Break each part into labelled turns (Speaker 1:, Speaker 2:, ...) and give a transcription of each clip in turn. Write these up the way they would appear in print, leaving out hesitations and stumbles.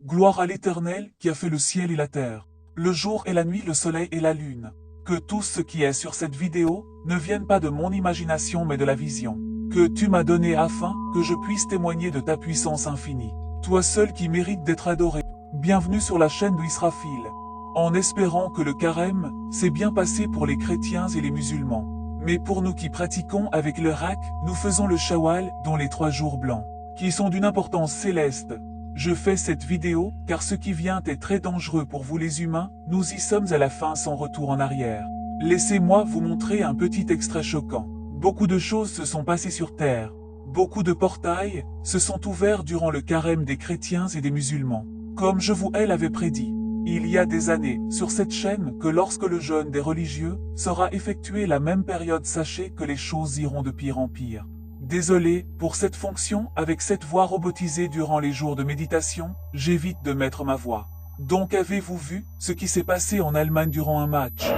Speaker 1: Gloire à l'Éternel qui a fait le ciel et la terre, le jour et la nuit, le soleil et la lune. Que tout ce qui est sur cette vidéo ne vienne pas de mon imagination mais de la vision que tu m'as donnée afin que je puisse témoigner de ta puissance infinie. Toi seul qui mérites d'être adoré. Bienvenue sur la chaîne d'Israfil. En espérant que le carême s'est bien passé pour les chrétiens et les musulmans. Mais pour nous qui pratiquons avec le Rak, nous faisons le Shawwal, dont les 3 jours blancs, qui sont d'une importance céleste. Je fais cette vidéo car ce qui vient est très dangereux pour vous les humains, nous y sommes à la fin sans retour en arrière. Laissez-moi vous montrer un petit extrait choquant. Beaucoup de choses se sont passées sur terre. Beaucoup de portails se sont ouverts durant le carême des chrétiens et des musulmans. Comme je vous l'avais prédit, il y a des années, sur cette chaîne, que lorsque le jeûne des religieux sera effectué la même période, sachez que les choses iront de pire en pire. Désolé, pour cette fonction, avec cette voix robotisée durant les jours de méditation, j'évite de mettre ma voix. Donc avez-vous vu ce qui s'est passé en Allemagne durant un match ?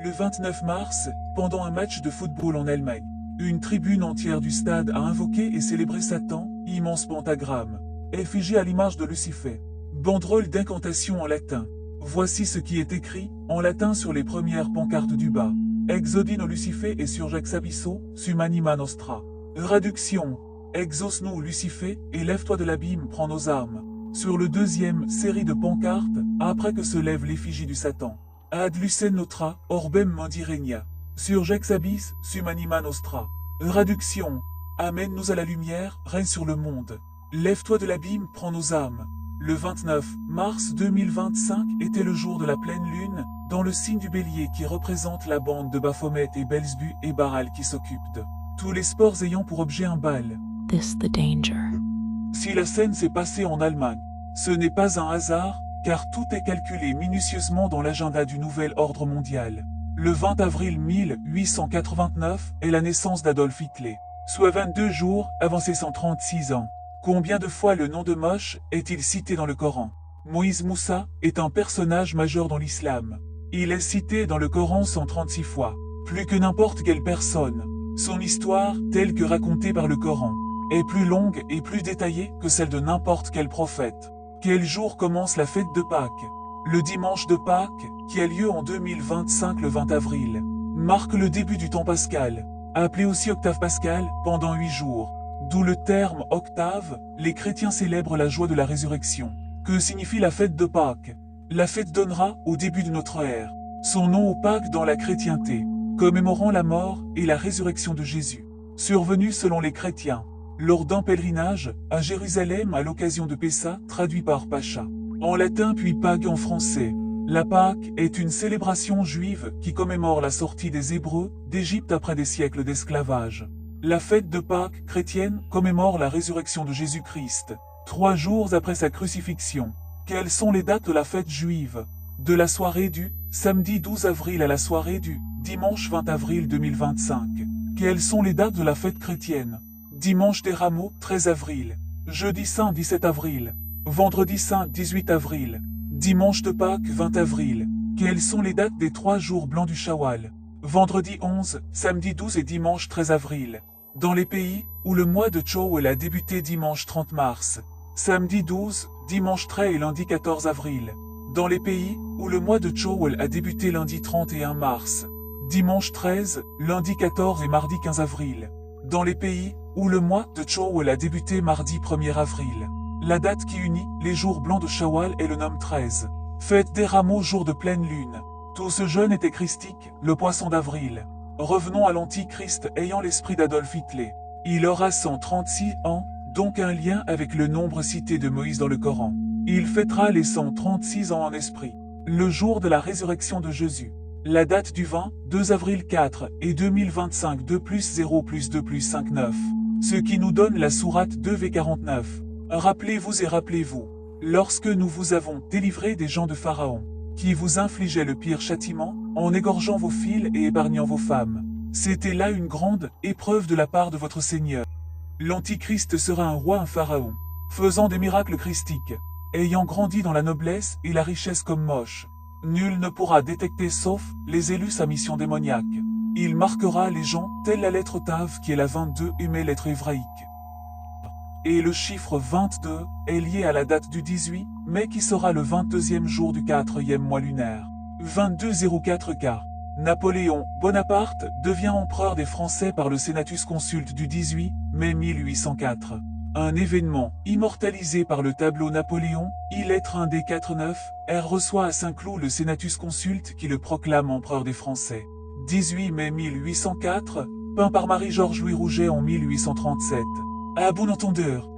Speaker 1: Le 29 mars, pendant un match de football en Allemagne, une tribune entière du stade a invoqué et célébré Satan, immense pentagramme, effigie à l'image de Lucifer, banderole d'incantation en latin. Voici ce qui est écrit en latin sur les premières pancartes du bas. Exodino Lucifer et surgex abisso, sum anima nostra. Traduction, exauce nous Lucifer, et lève-toi de l'abîme, prends nos âmes. Sur le deuxième série de pancartes, après que se lève l'effigie du Satan. Ad lucem notra, orbem mundi regna. Surgex abis, sum anima nostra. Traduction. Amène-nous à la lumière, règne sur le monde. Lève-toi de l'abîme, prends nos âmes. Le 29 mars 2025 était le jour de la pleine lune, dans le signe du bélier qui représente la bande de Baphomet et Belzébuth et Baal qui s'occupent de tous les sports ayant pour objet un bal.
Speaker 2: This the danger.
Speaker 1: Si la scène s'est passée en Allemagne, ce n'est pas un hasard, car tout est calculé minutieusement dans l'agenda du nouvel ordre mondial. Le 20 avril 1889 est la naissance d'Adolf Hitler, soit 22 jours avant ses 136 ans. Combien de fois le nom de Moshe est-il cité dans le Coran? Moïse Moussa est un personnage majeur dans l'islam. Il est cité dans le Coran 136 fois, plus que n'importe quelle personne. Son histoire, telle que racontée par le Coran, est plus longue et plus détaillée que celle de n'importe quel prophète. Quel jour commence la fête de Pâques? Le dimanche de Pâques, qui a lieu en 2025 le 20 avril, marque le début du temps pascal, appelé aussi octave pascale, pendant 8 jours. D'où le terme octave, les chrétiens célèbrent la joie de la résurrection. Que signifie la fête de Pâques? La fête donnera, au début de notre ère, son nom au Pâques dans la chrétienté, commémorant la mort et la résurrection de Jésus, survenue selon les chrétiens, lors d'un pèlerinage à Jérusalem à l'occasion de Pessa, traduit par Pacha, en latin puis Pâques en français. La Pâque est une célébration juive qui commémore la sortie des Hébreux d'Égypte après des siècles d'esclavage. La fête de Pâques chrétienne commémore la résurrection de Jésus-Christ, 3 jours après sa crucifixion. Quelles sont les dates de la fête juive? De la soirée du samedi 12 avril à la soirée du dimanche 20 avril 2025. Quelles sont les dates de la fête chrétienne? Dimanche des Rameaux, 13 avril. Jeudi saint, 17 avril. Vendredi saint, 18 avril. Dimanche de Pâques, 20 avril. Quelles sont les dates des 3 jours blancs du Shawwal? Vendredi 11, samedi 12 et dimanche 13 avril. Dans les pays où le mois de Shawwal a débuté dimanche 30 mars. Samedi 12, dimanche 13 et lundi 14 avril. Dans les pays où le mois de Shawwal a débuté lundi 31 mars. Dimanche 13, lundi 14 et mardi 15 avril. Dans les pays où le mois de Shawwal a débuté mardi 1er avril. La date qui unit les jours blancs de Shawwal est le nom 13. Fête des rameaux, jour de pleine lune. Tout ce jeûne était christique, le poisson d'avril. Revenons à l'antichrist ayant l'esprit d'Adolf Hitler. Il aura 136 ans, donc un lien avec le nombre cité de Moïse dans le Coran. Il fêtera les 136 ans en esprit. Le jour de la résurrection de Jésus. La date du 20, 2 avril 4 et 2025 2 plus 0 plus 2 plus 5 9. Ce qui nous donne la sourate 2v49. Rappelez-vous et rappelez-vous, lorsque nous vous avons délivré des gens de Pharaon, qui vous infligeaient le pire châtiment, en égorgeant vos fils et épargnant vos femmes. C'était là une grande épreuve de la part de votre Seigneur. L'Antichrist sera un roi, un pharaon, faisant des miracles christiques, ayant grandi dans la noblesse et la richesse comme moche. Nul ne pourra détecter sauf les élus sa mission démoniaque. Il marquera les gens telle la lettre Tav qui est la 22 et mes lettres hébraïques. Et le chiffre 22 est lié à la date du 18 mai qui sera le 22e jour du 4e mois lunaire. 2204K. Napoléon Bonaparte devient empereur des Français par le Senatus Consulte du 18 mai 1804. Un événement immortalisé par le tableau Napoléon, I-lettre 1D49, R reçoit à Saint-Cloud le Senatus Consulte qui le proclame empereur des Français. 18 mai 1804, peint par Marie-Georges Louis Rouget en 1837. À bon entendeur.